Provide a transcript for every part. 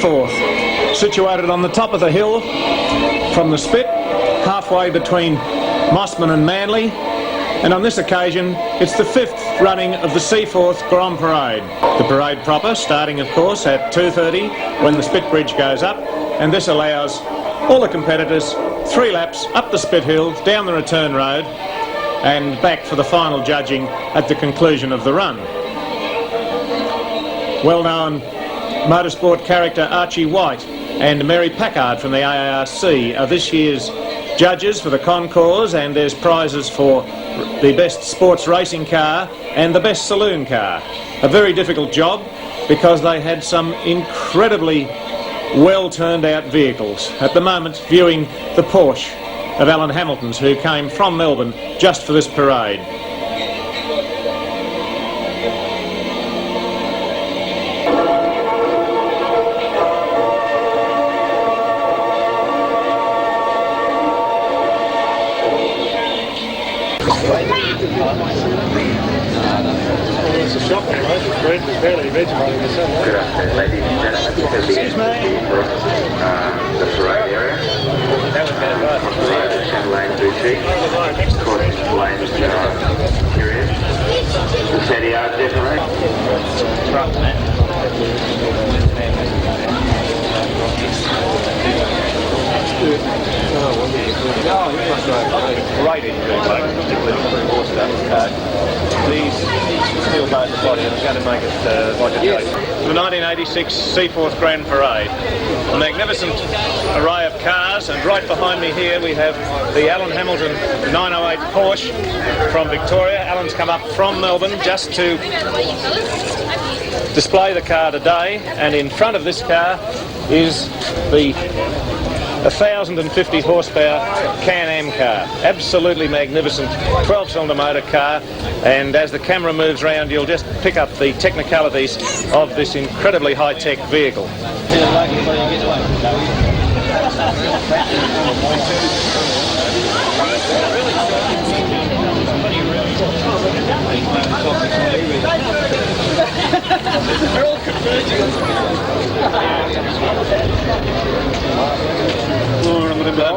Seaforth, situated on the top of the hill from the spit, halfway between Mossman and Manly. And on this occasion, it's the 5th running of the Seaforth Grand Parade. The parade proper starting, of course, at 2:30 when the spit bridge goes up, and this allows all the competitors 3 laps up the spit hill, down the return road, and back for the final judging at the conclusion of the run. Well-known motorsport character Archie White and Mary Packard from the AARC are this year's judges for the concours, and there's prizes for the best sports racing car and the best saloon car. A very difficult job because they had some incredibly well turned out vehicles. At the moment viewing the Porsche of Alan Hamilton's, who came from Melbourne just for this parade. It's a shock, right? It's barely vegetating myself. Good afternoon, ladies and gentlemen. Excuse me. The parade area. Chevrolet Boutique. Of course, Polain's Curious. The CDR decorate. Truck, man. Great engine, particularly for the horse stuff. These steel bars of body are going to make it like a joke. The 1986 Seaforth Grand Parade. A magnificent array of cars, and right behind me here we have the Alan Hamilton 908 Porsche from Victoria. Alan's come up from Melbourne just to display the car today, and in front of this car is the 1,050 horsepower Can-Am car. Absolutely magnificent 12-cylinder motor car, and as the camera moves around you'll just pick up the technicalities of this incredibly high-tech vehicle. They're all converging.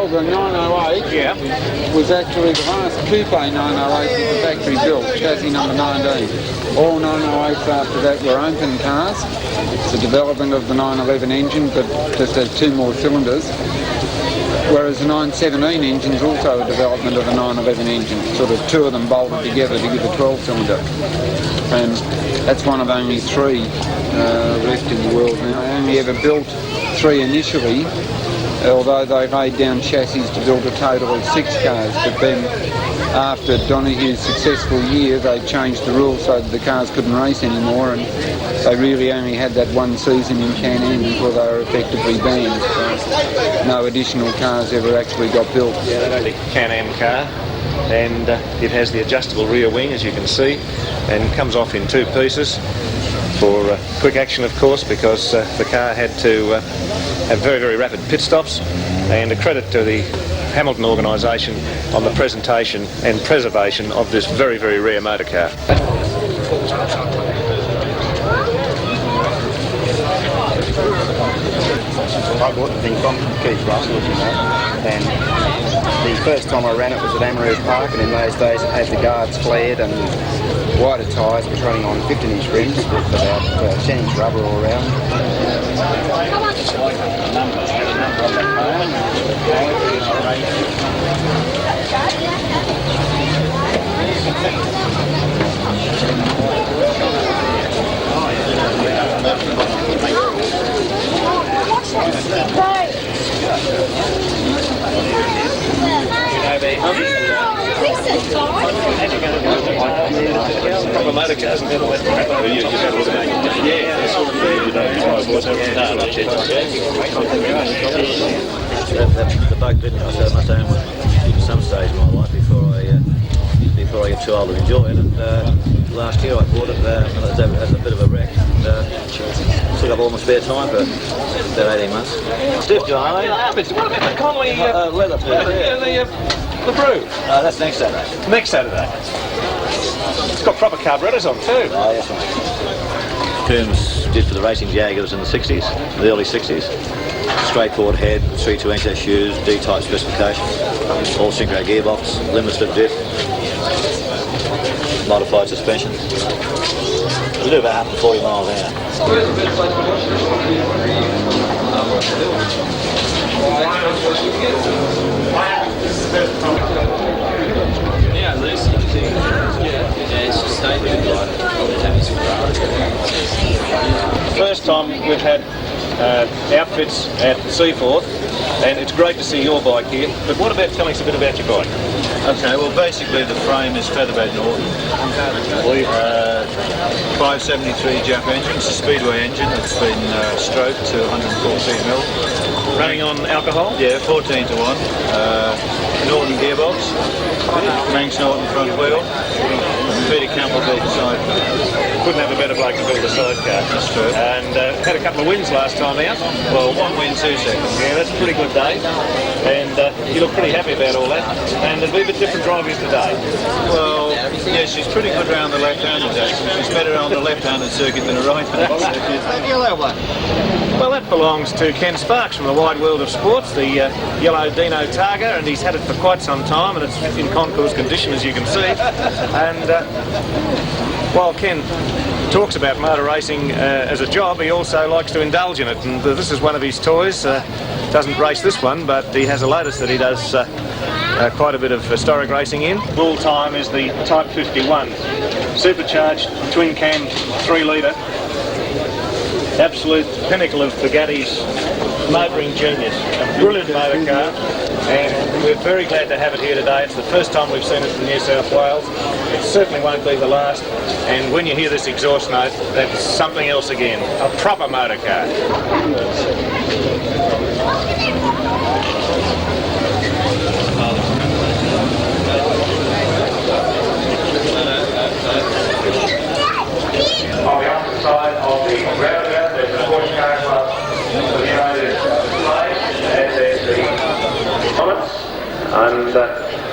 The 908 was actually the last coupe 908 that was factory built, chassis number 19. All 908s after that were open cars. It's a development of the 911 engine, but just has 2 more cylinders. Whereas the 917 engine is also a development of the 911 engine, sort of 2 of them bolted together to give a 12-cylinder. And that's one of only 3 left in the world now. They only ever built 3 initially, although they laid down chassis to build a total of 6 cars. But then, after Donohue's successful year, they changed the rules so that the cars couldn't race anymore, and they really only had that 1 season in Can-Am before they were effectively banned. So no additional cars ever actually got built. Yeah, that only Can-Am car, and it has the adjustable rear wing, as you can see, and comes off in 2 pieces for quick action, of course, because the car had to have very, very rapid pit stops, and a credit to the Hamilton organisation on the presentation and preservation of this very, very rare motor car. I bought the thing from Keith Russell, as you know, and the first time I ran it was at Amaroo Park, and in those days it had the guards flared and wider tyres, was running on 15-inch rims with about 10-inch rubber all around. Proper motor cars and all that. The bug bit me. I said I must own one at some stage in my life before I get too old to enjoy it. And last year I bought it as a bit of a wreck. And, took up all my spare time for about 18 months. Stiff, John, What about the Conway leather. the brew? That's next Saturday. Next Saturday. It's got proper carburettors on too. Oh, yes, right. Coombs did for the racing Jaguars in the 60s, the early 60s. Straightforward head, 3/2 inch shoes, D-type specifications, all synchro gearbox, limited diff, modified suspension. We do about 140 miles an hour. Yeah, Lucy. Yeah, it's just statement like First time we've had outfits at Seaforth, and it's great to see your bike here. But what about telling us a bit about your bike? Okay, well basically the frame is Featherbed Norton. 573 Jap engine, it's a Speedway engine. It's been stroked to 114mm. Running on alcohol? Yeah, 14 to 1. Norton gearbox, Manx Norton front wheel, Peter Campbell built the sidecar. Couldn't have a better bloke to build a sidecar. That's true. And had a couple of wins last time out. Well, 1 win, 2 seconds. Yeah, that's a pretty good day. And you look pretty happy about all that. And it'll be a bit different driving today. Well, yeah, she's pretty good around the left-handed actually. She's better on the left-handed circuit than a right-handed circuit. Well, that belongs to Ken Sparks from the wide world of sports, the yellow Dino Targa, and he's had it for quite some time, and it's in concours condition, as you can see. And while Ken talks about motor racing as a job, he also likes to indulge in it, and this is one of his toys. Doesn't race this one, but he has a Lotus that he does quite a bit of historic racing in. Bull time is the Type 51, supercharged twin cam 3 litre. Absolute pinnacle of Bugatti's motoring genius. A brilliant motor car, and we're very glad to have it here today. It's the first time we've seen it in New South Wales. It certainly won't be the last, and when you hear this exhaust note, that's something else again. A proper motor car. On the opposite side of the roundabout, there's the sports car club for the United Display, and there's the comments. And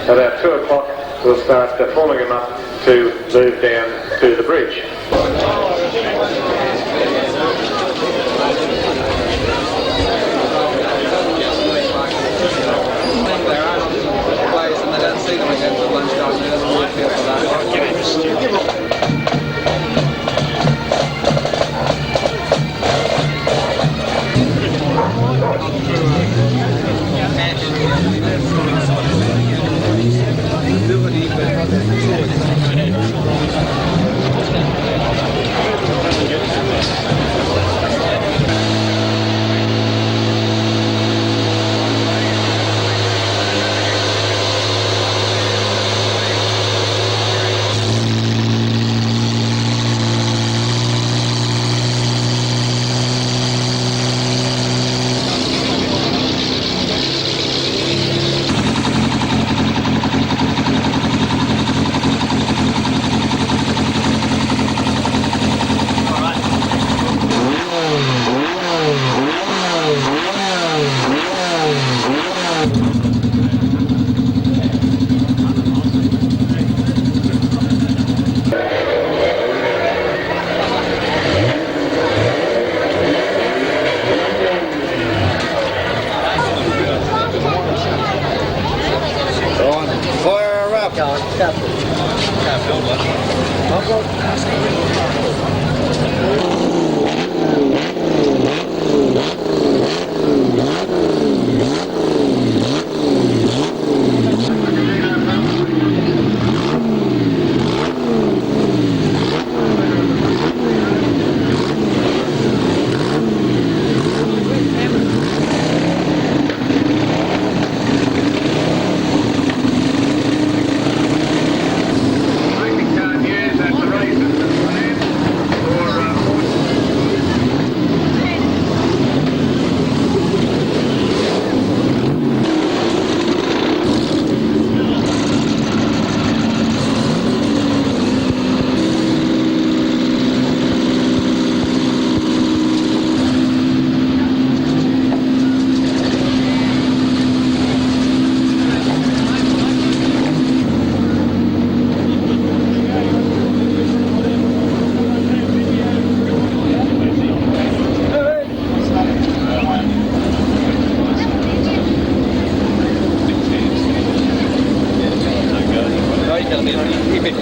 about 2 o'clock, we'll start forming them up to move down to the bridge.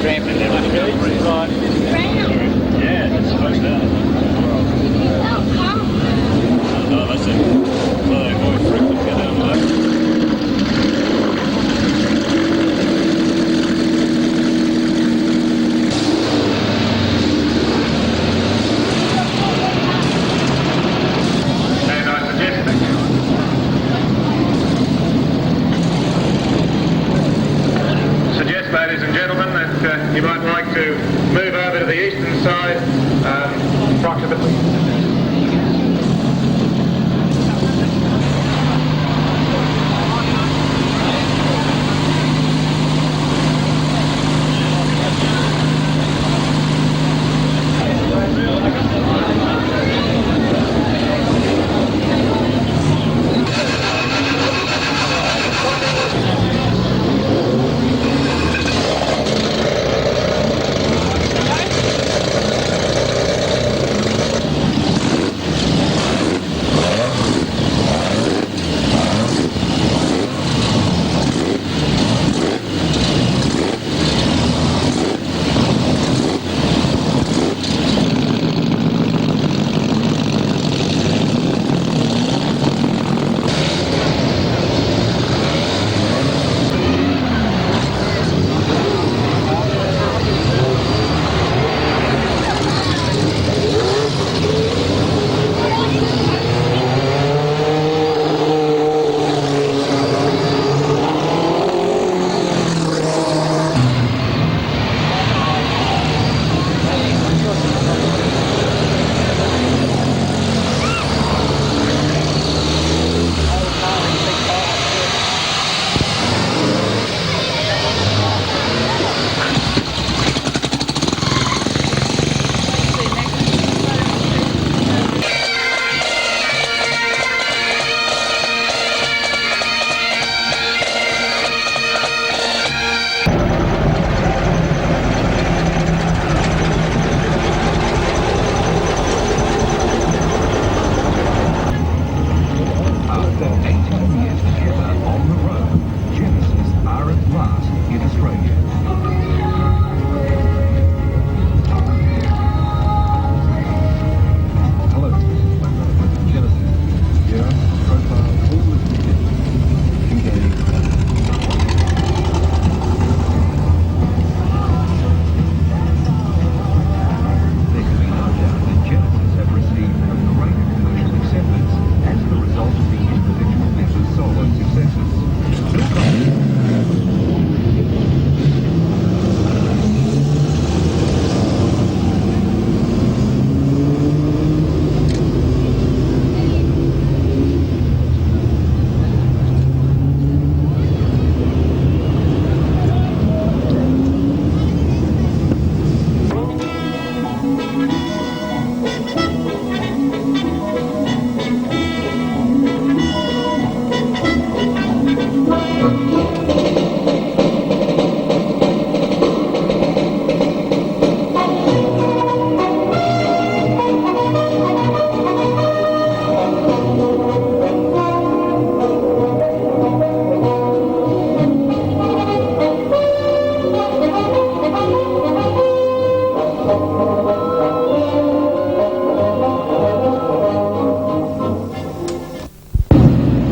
cramping too much. Right. Yeah, that's supposed to. No, that's it. Well, they both frequently get out of that. Ladies and gentlemen, that you might like to move over to the eastern side approximately.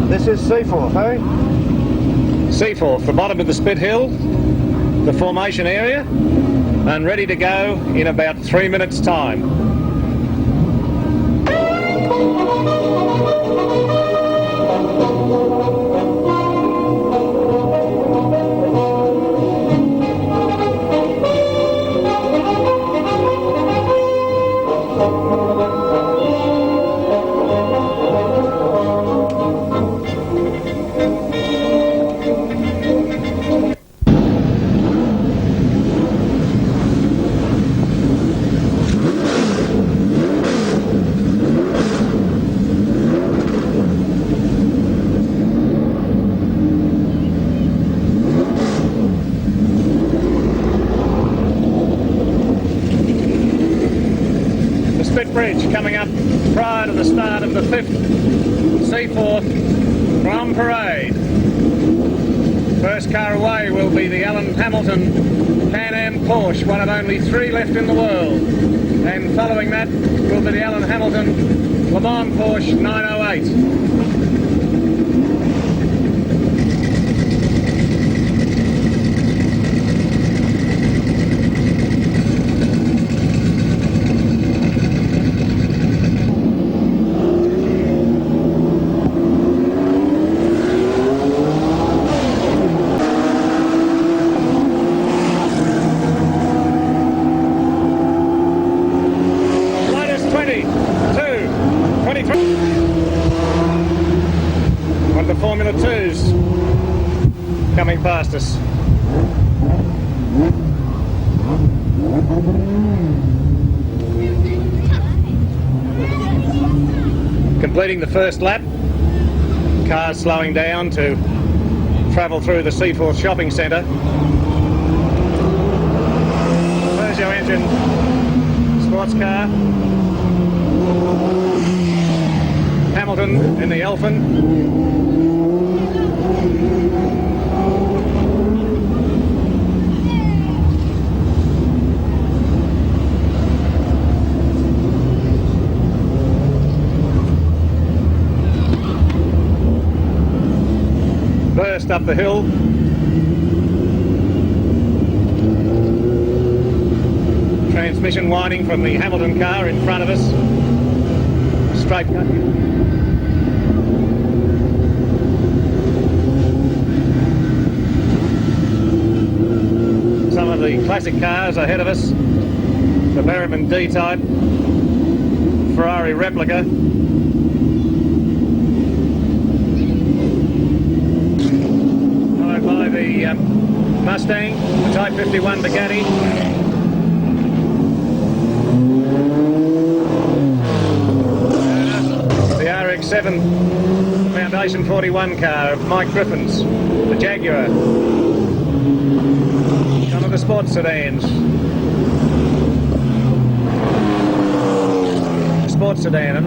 This is Seaforth, eh? Seaforth, the bottom of the spit hill, the formation area, and ready to go in about 3 minutes' time. Bridge coming up prior to the start of the 5th Seaforth Grand Parade. First car away will be the Alan Hamilton Pan Am Porsche, one of only 3 left in the world. And following that will be the Alan Hamilton Le Mans Porsche 908. One of the Formula 2s coming past us. Completing the first lap, cars slowing down to travel through the Seaforth shopping centre. Peugeot engine sports car. Hamilton in the Elfin. Burst up the hill. Transmission whining from the Hamilton car in front of us. Straight cut. Some of the classic cars ahead of us. The Berryman D-Type. Ferrari replica. Followed by the Mustang, the Type 51 Bugatti. The RX-7, the Foundation 41 car of Mike Griffin's, the Jaguar. Some of the sports sedans. Sports sedan.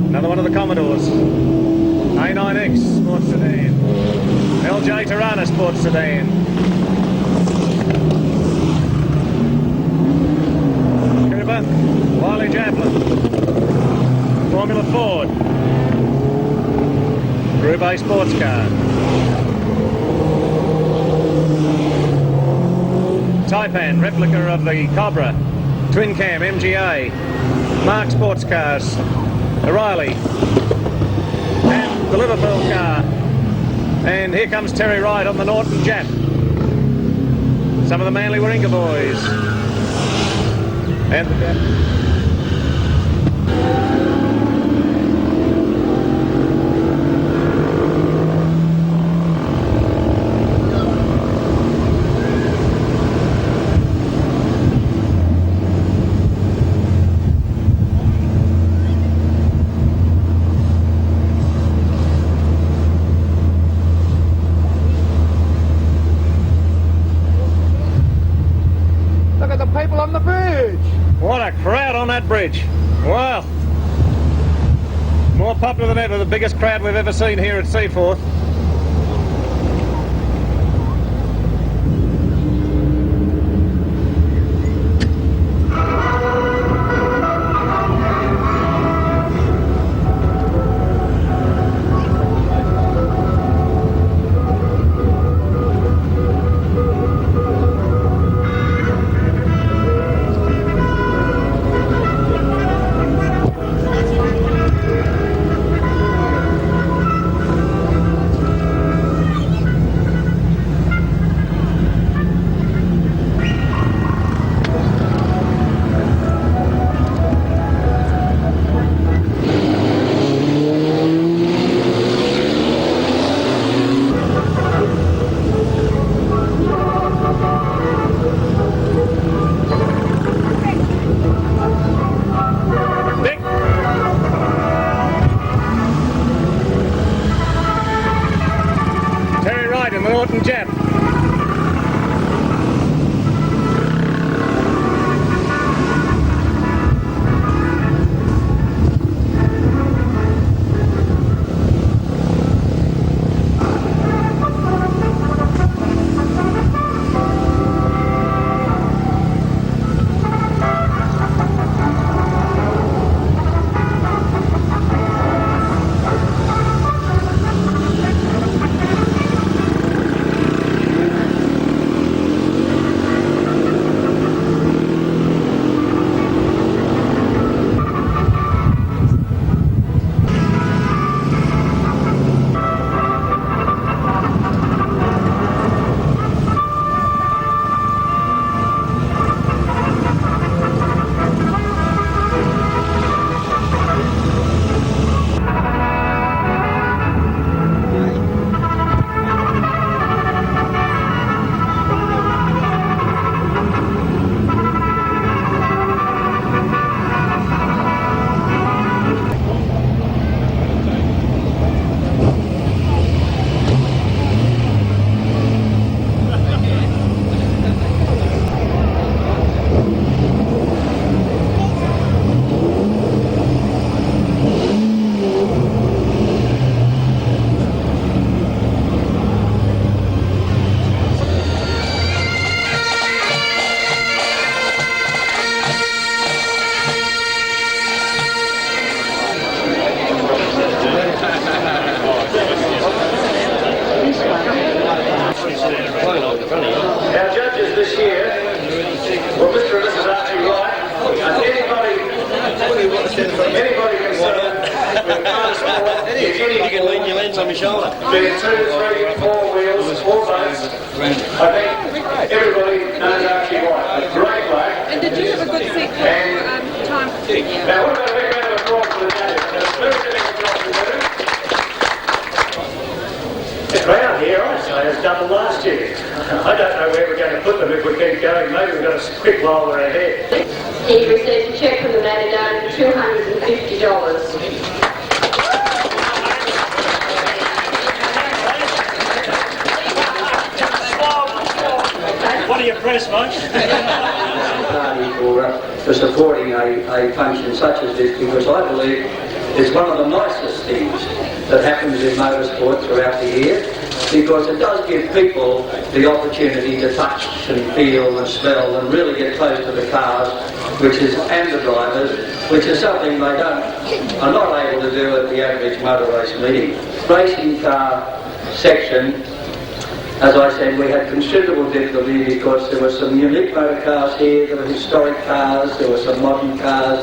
Another one of the Commodores. A9X sports sedan. LJ Tirana sports sedan. Cooper, Wiley Javelin. Formula Ford. Group A sports car. Taipan, replica of the Cobra. Twin cam, MGA. Mark sports cars. O'Reilly. And the Liverpool car. And here comes Terry Wright on the Norton Jap. Some of the Manly Warringah boys. And Look at the people on the bridge! what a crowd on that bridge. Wow. More popular than ever, the biggest crowd we've ever seen here at Seaforth. it is. You can lean your lens on my shoulder. There's 2, 3, 4 wheels, 4 boats. I think everybody knows Archie White. A great bloke. And did you have a good seat for time? Now, what about a big round of applause for the judges? There's 2 big applause to do. The crowd here, I say, is double last year. I don't know where we're going to put them if we keep going. Maybe we've got a quick while we're ahead. He received a cheque from the manager of $250. What do you press, mate? For supporting a function such as this, because I believe it's one of the nicest things that happens in motorsport throughout the year, because it does give people the opportunity to touch and feel and smell and really get close to the cars, and the drivers, which is something they are not able to do at the average motor race meeting. Racing car section, as I said, we had considerable difficulty because there were some unique motor cars here, there were historic cars, there were some modern cars.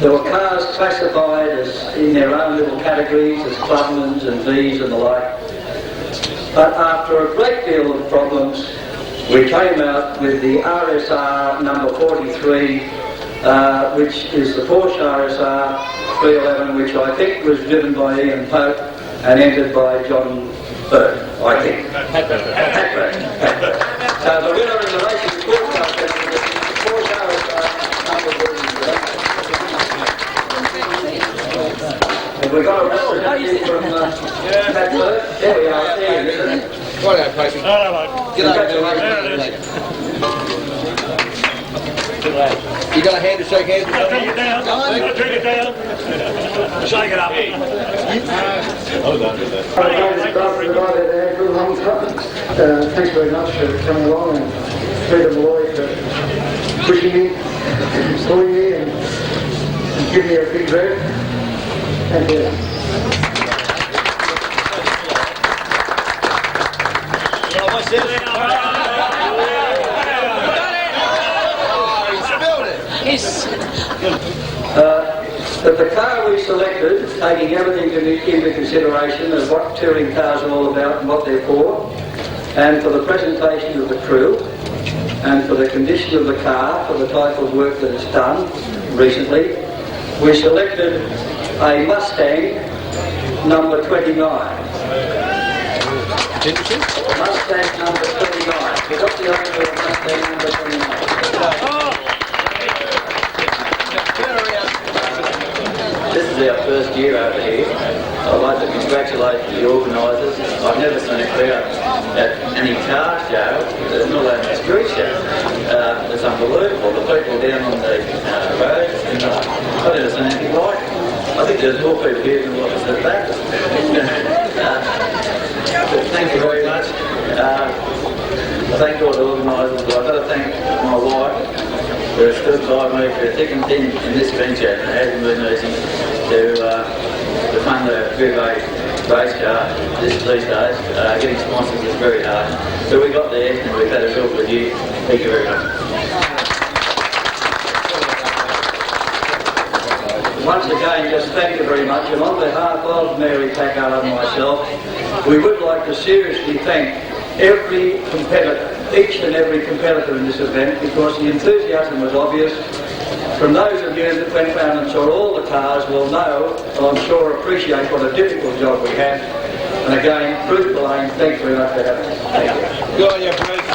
There were cars classified as in their own little categories as clubmans and Vs and the like. But after a great deal of problems, we came out with the RSR number 43, which is the Porsche RSR 311, which I think was driven by Ian Pope and entered by John Burke, I think. Hackburn. So the winner in the racing sports car festival is the Porsche RSR number 43. Have we got a representative from Hackburn? There we are, there he is. Right out, Pacey. Congratulations. You got a hand to shake hands with? I'll take it down. I'll take it down. Shake it up. Thanks very much for coming along, and Peter Malloy for pushing me, pulling me, and giving me a big break. Thank you. But the car we selected, taking everything into consideration of what touring cars are all about and what they're for, and for the presentation of the crew, and for the condition of the car, for the type of work that it's done recently, we selected a Mustang number 29. Mustang number 29. We got the owner of Mustang number 29. This is our first year over here. I'd like to congratulate the organisers. I've never seen a crowd at any car show, not only a street show. It's unbelievable. The people down on the road, I've never seen anything like it. I think there's more people here than what was at the back. Thank you very much. I thank all the organisers, but I've got to thank my wife who has stood by me for thick and thin in this venture. It hasn't been easy to fund a Coupe race car these days. Getting sponsors is very hard. So we got there and we've had a real good year. Thank you very much. Once again, just thank you very much, and on behalf of Mary Packard and myself, we would like to seriously thank every competitor, each and every competitor in this event, because the enthusiasm was obvious. From those of you that went round and saw all the cars will know, and I'm sure appreciate what a difficult job we had. And again, Bruce Polain, thanks very much for having us. Thank you. Good on you, Bruce.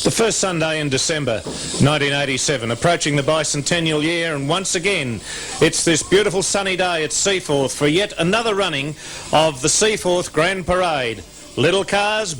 The first Sunday in December 1987, approaching the bicentennial year, and once again it's this beautiful sunny day at Seaforth for yet another running of the Seaforth Grand Parade. Little cars,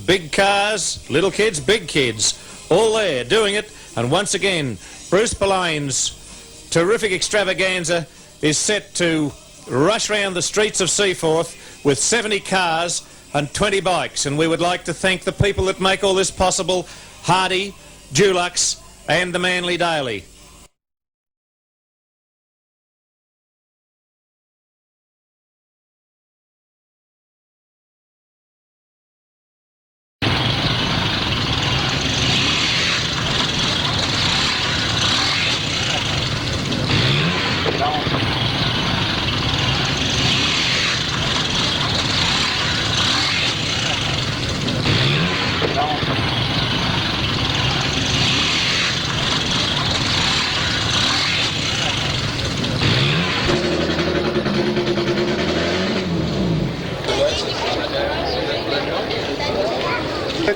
little kids, big kids, all there doing it, and once again Bruce Polain's terrific extravaganza is set to rush round the streets of Seaforth with 70 cars and 20 bikes, and we would like to thank the people that make all this possible: Hardy, Dulux and the Manly Daily.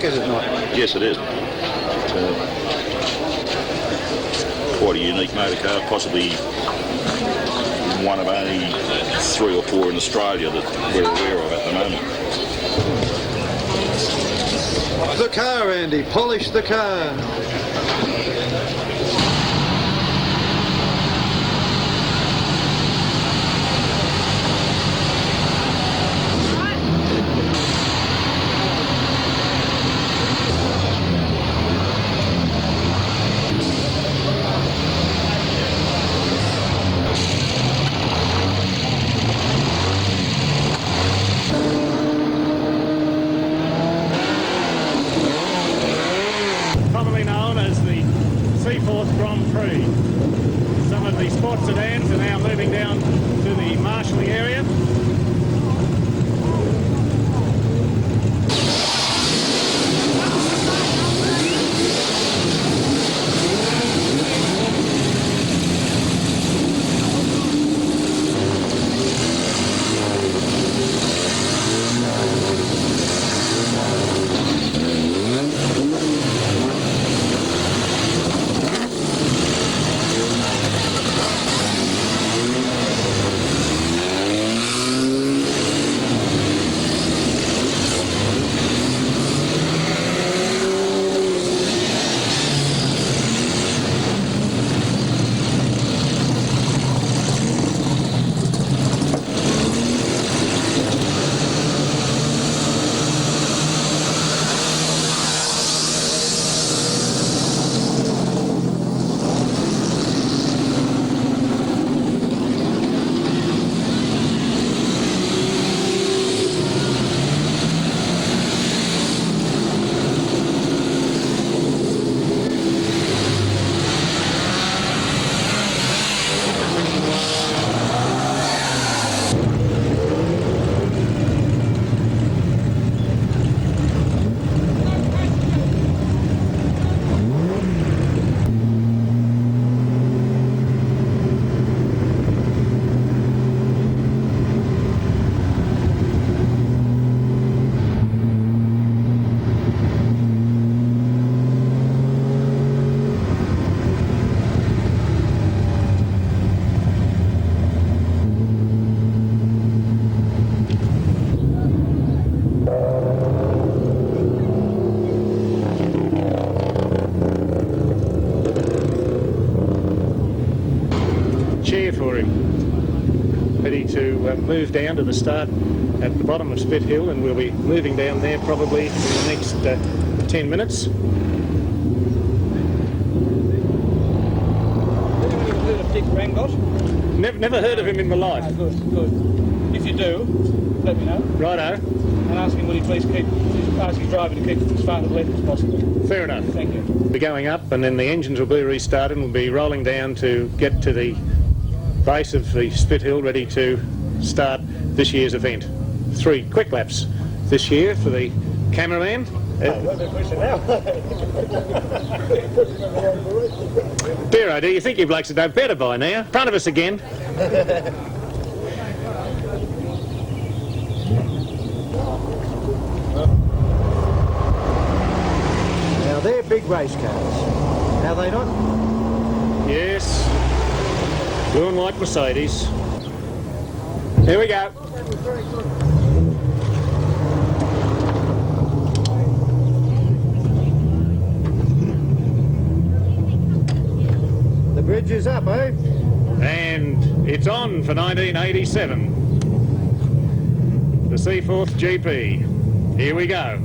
Is it not? Yes, it is. Quite a unique motor car, possibly one of only 3 or 4 in Australia that we're aware of at the moment. The car, Andy. Polish the car. Commonly known as the Seaforth Grand Parade. Some of the sports sedans are now moving down to the marshalling area. For him, ready to move down to the start at the bottom of Spit Hill, and we'll be moving down there probably in the next 10 minutes. Heard of Dick Rangot? Never heard of him in my life. Good. If you do, let me know. Righto. And ask him, will he please ask his driver to keep it as far to the left as possible. Fair enough. Thank you. We'll be going up, and then the engines will be restarted, and we'll be rolling down to get to the base of the split hill, ready to start this year's event. 3 quick laps this year for the cameraman. Biro, do you think you blokes have done better by now? Front of us again. Now they're big race cars, are they not? Yes. Blue and white Mercedes. Here we go. The bridge is up, eh? And it's on for 1987. The Seaforth GP. Here we go.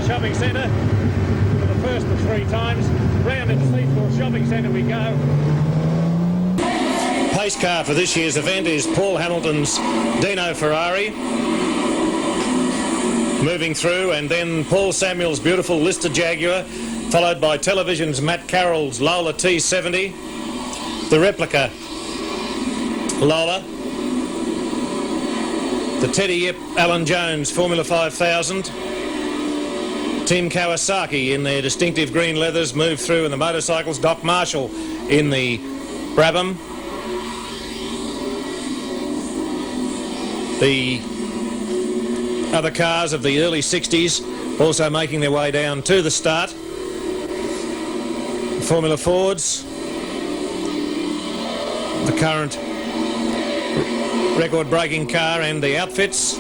Shopping centre for the first of 3 times. Round into Seaforth Shopping Centre we go. Pace car for this year's event is Paul Hamilton's Dino Ferrari. Moving through, and then Paul Samuel's beautiful Lister Jaguar, followed by Television's Matt Carroll's Lola T70, the replica Lola, the Teddy Yip Alan Jones Formula 5000, Team Kawasaki in their distinctive green leathers move through in the motorcycles. Doc Marshall in the Brabham. The other cars of the early 60s also making their way down to the start. Formula Fords. The current record-breaking car and the outfits,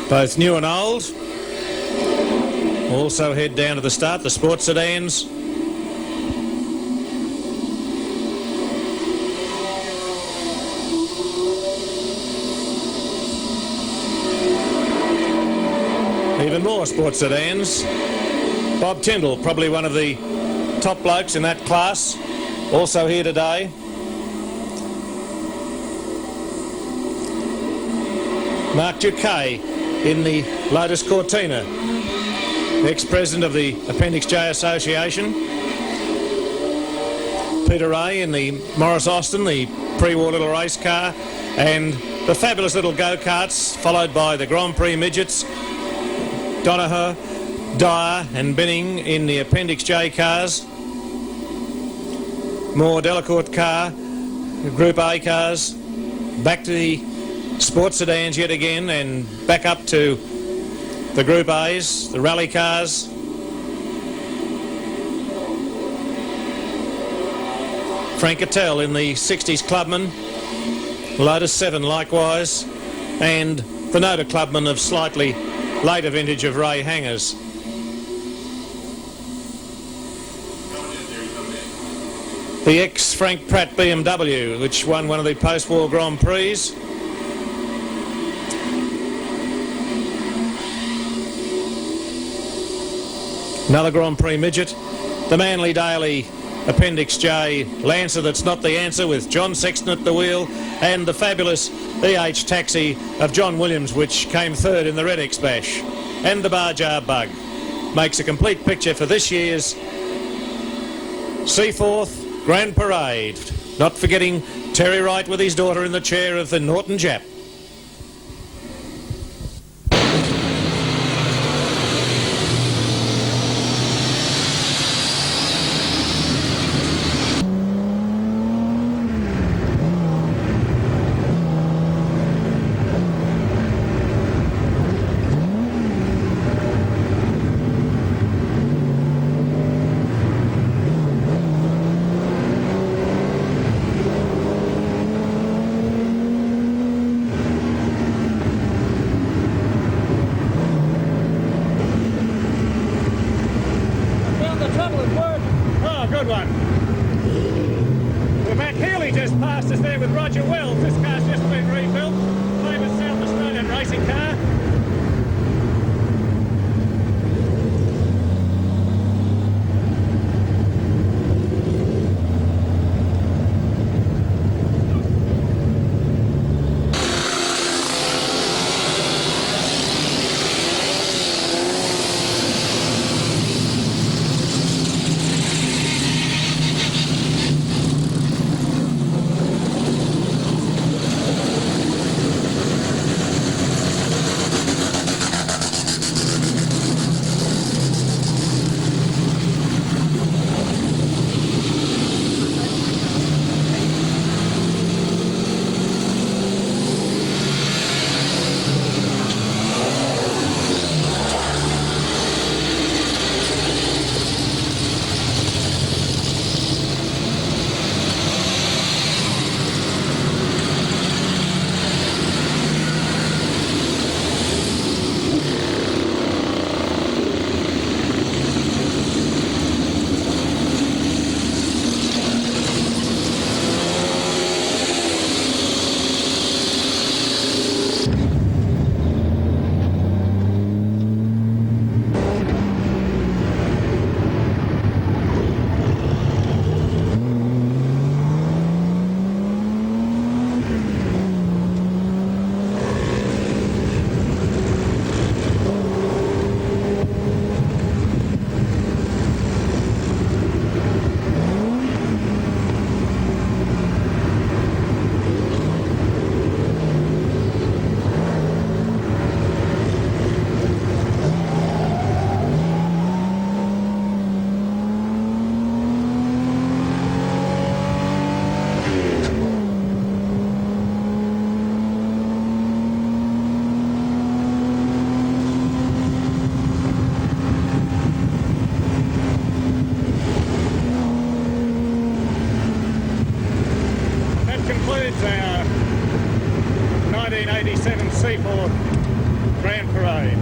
both new and old. Also head down to the start, the sports sedans. Even more sports sedans. Bob Tyndall, probably one of the top blokes in that class, also here today. Mark Duquet in the Lotus Cortina, ex-president of the Appendix J Association. Peter Ray in the Morris Austin, the pre-war little race car, and the fabulous little go-karts, followed by the Grand Prix midgets, Donahoe, Dyer and Binning in the Appendix J cars. More Delacourt car, Group A cars, back to the sports sedans yet again, and back up to the Group A's, the rally cars. Frank Cattell in the 60s Clubman, Lotus 7 likewise, and the Noda Clubman of slightly later vintage of Ray Hangers. The ex-Frank Pratt BMW, which won one of the post-war Grand Prix. Another Grand Prix midget, the Manly Daily Appendix J Lancer that's not the answer, with John Sexton at the wheel, and the fabulous EH Taxi of John Williams, which came third in the Red X Bash. And the Bar Jar Bug makes a complete picture for this year's Seaforth Grand Parade. Not forgetting Terry Wright with his daughter in the chair of the Norton Jap. tunnel is working. Oh, good one. Well, Matt Healy just passed us there with Roger Wells. This car's just been rebuilt. Famous South Australian racing car. Concludes our 1987 Seaforth Grand Parade.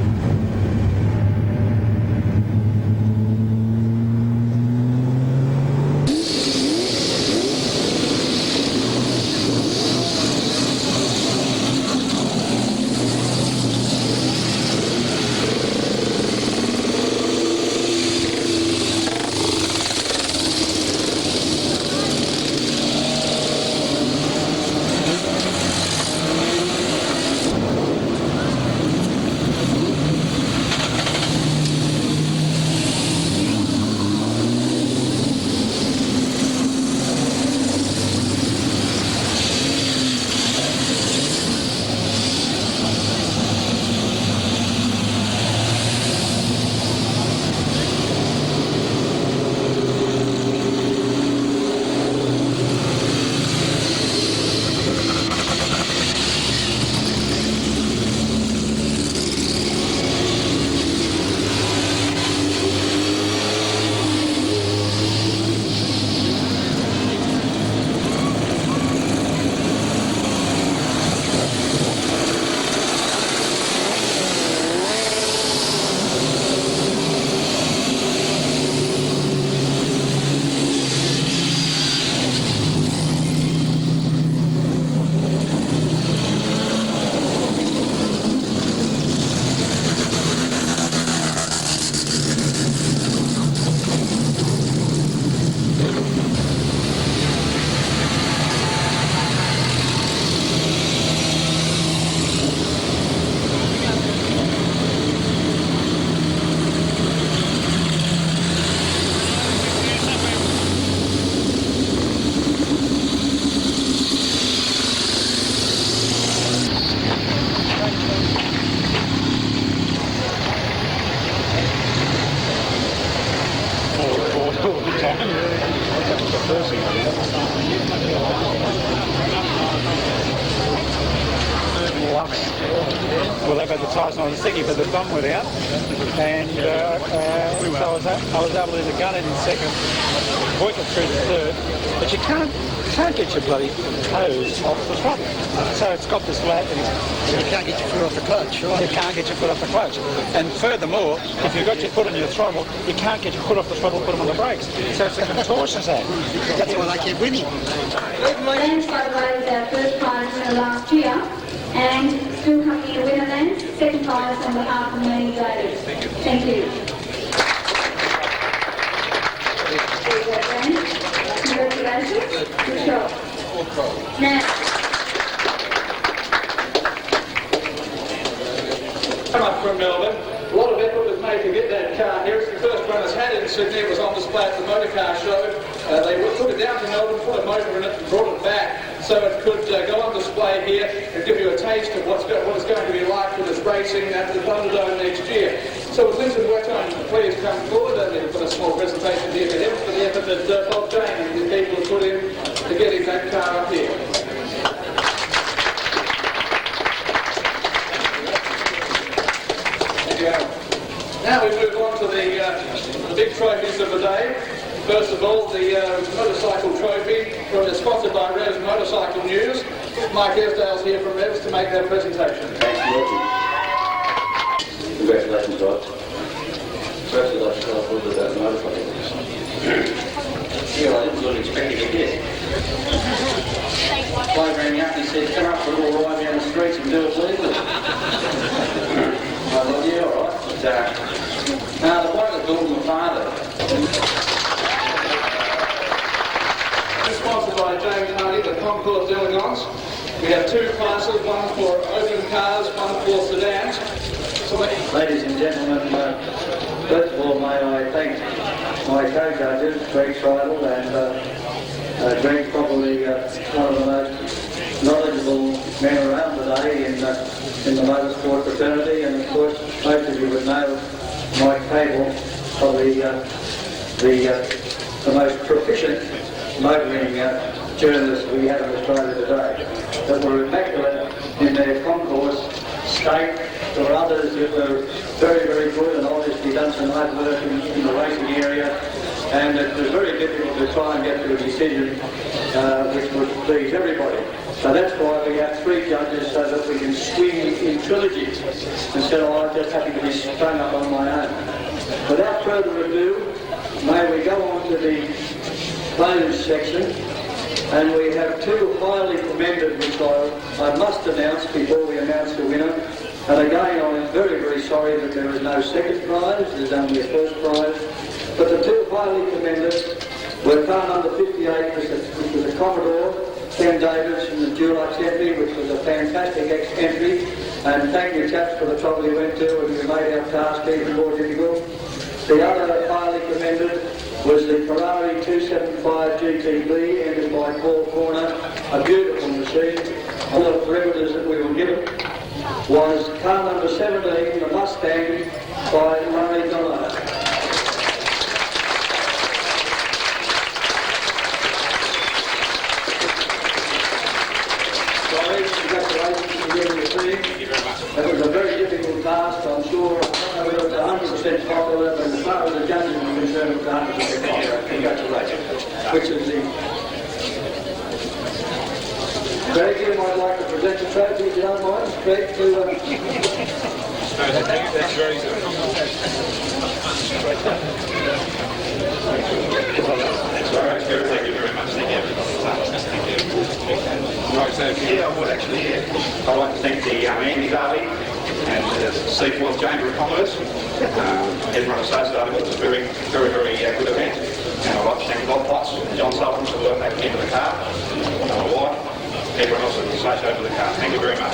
well, they've advertised on the sticky, but the thumb went out, and so I was able to do the gun in second, point it through the third, but you can't get your bloody toes off the throttle. So it's got this lat, and you can't get your foot off the clutch, right? You can't get your foot off the clutch. And furthermore, if you've got your foot on your throttle, you can't get your foot off the throttle and put them on the brakes. So it's a contortionist act. That's why they keep winning. Lance, by the way, was our first prize winner last year, and still coming in winner, Lance. Second prize on behalf of me, David. Thank you. Congratulations. Good job. Now. Come up from Melbourne. A lot of effort was made to get that car here. It's the first one it's had in Sydney. It was on display at the motor car show. They took it down to Melbourne, put a motor in it and brought it back so it could go on display here and give you a taste of what it's going to be like with this racing at the Thunderdome next year. So with Vincent Wetton, please come forward and put a small presentation here for him for the effort that Bob Jane and the people have put in to getting that car up here. Now we move on to the big trophies of the day. First of all, the motorcycle trophy sponsored by Revs Motorcycle News. Mike Airsdale's here from Revs to make that presentation. Thanks, Milton. Congratulations, Rod. First, I'd like to tell us a little bit about the motorcycles. Yeah, I didn't really expect to get this. Bloke rang me up and he said, come up for a little ride down the streets and do it legally. I thought, yeah, all right. But, the bloke that built my father. Sponsored by James Hardy, the Concours d'Elegance. We have two classes, one for open cars, one for sedans. So ladies and gentlemen, first of all, may I thank my co-judges, Greg Seidel and Greg's probably one of the most knowledgeable men around today in the motorsport fraternity, and of course most of you would know Mike Cable, probably the most proficient motoring journalists we have in Australia today, that were immaculate in their concourse state. There were others that were very, very good and obviously done some hard work in the racing area, and it was very difficult to try and get to a decision which would please everybody. So that's why we have three judges, so that we can swing in trilogies instead of just having to be strung up on my own. Without further ado, may we go on to the closed section, and we have two highly commended, which I must announce before we announce the winner. And again, I'm very, very sorry that there is no second prize, there's only a first prize. But the two highly commended were car number 58, which was a Commodore, Ken Davis from the Dulux entry, which was a fantastic entry. And thank you, chaps, for the trouble you went to, and you made our task even more difficult. The other highly commended was the Ferrari 275 GTB, entered by Paul Corner, a beautiful machine. All the perimeters that we were given was car number 17, the Mustang, by Murray Donovan. It was a very difficult task, I'm sure. It was 100% popular, but as far as the judges were concerned, it was 100% popular. Congratulations. Which is the... Greg, you might like to present the trophy, if you don't mind. Greg, to... That's very good. Thank you very much. Thank you. Right, so yeah, I would actually, I'd like to thank the Andy Darby and the Seaforth Chamber of Commerce. Everyone associated with it was a very, very, very good event. And I'd like to thank Bob Potts and John Sullivan for working back into the car. My wife, everyone else that was associated with the car. Thank you very much.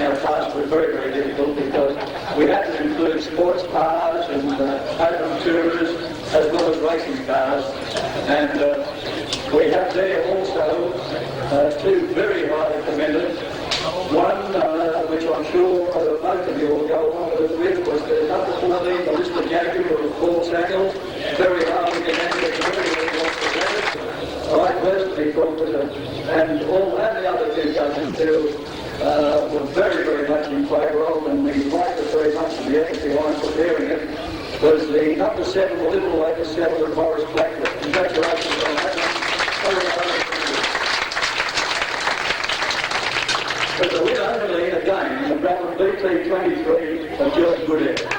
Our task was very, very difficult because we had to include sports cars and open tourers as well as racing cars. And we have there also two very highly commended. One, which I'm sure most of you will go along with, was the number 14, the Lister Jaguar of Paul Sackles. Very highly commended, very well presented. I personally thought and the other two judges too were very, very much in favour of, and we liked it very much, and the effort behind preparing it was the number 7, the Liberal Labour settler, Morris Blackwood. Congratulations on that. But the winner, Emily, again, the Brabham BT23 of George Goodell.